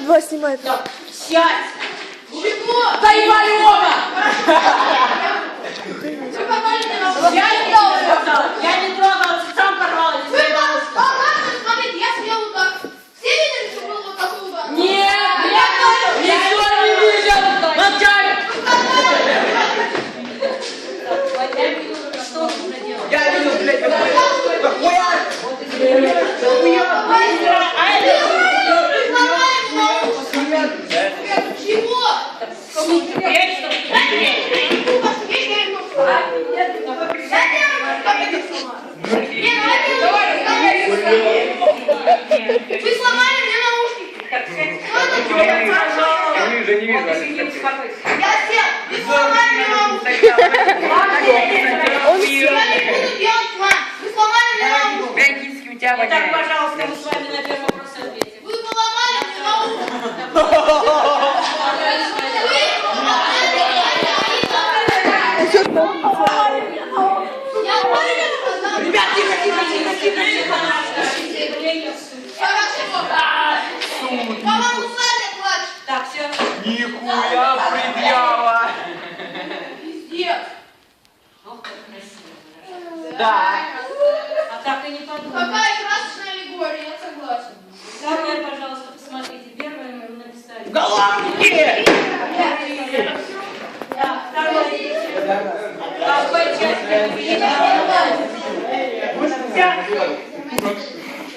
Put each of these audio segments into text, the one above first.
Два снимай. Сядь! Чего? Заебали оба! Вы попали на работу. Я не трогал. Я не трогал, сам порвал. Вы смотрите, я съел удар. Все видели, что был вот такой удар? Нет, никто не видел. Молчать! Что он делал? Я видел, блядь, какое? Чего? Вы сломали мне наушники. Не вижу. Я сел. Вы сломали мне наушники. Он сел. Я не буду делать с вами. Вы сломали мне наушники. Бандитский у тебя Итак, пожалуйста, мы с вами на первый вопрос ответим. Вы поломали мне наушники. Я понял. Ребят, тихо. Хорошо. По-моему, Саня плачет. Так, все. Нихуя предъява. Пиздец. Ох, как красиво. Да. А так и не подумал. Какая красочная аллегория, я согласен. Второе, пожалуйста, посмотрите. Первое мы написали. Головки! Да, второе. Какой части?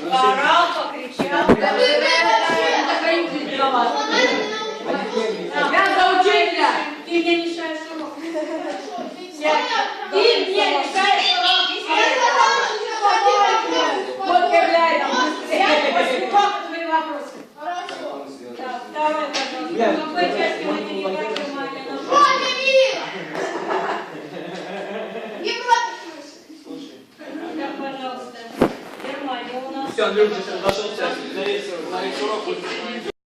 Орал, покричал. Да вы, блядь, сломали мне наушники. Я за учителя. Ты мне мешаешь урок. Ты мне мешаешь урок. Я сказала, что я хотела. Вот рядом. После урока твои вопросы. Хорошо. Так, второе, пожалуйста. В какой части материка Германия Что находится? они видят? Европа, в смысле? Так, пожалуйста. Германия у нас. Все, Андрюша, сейчас нашелся. На весь урок.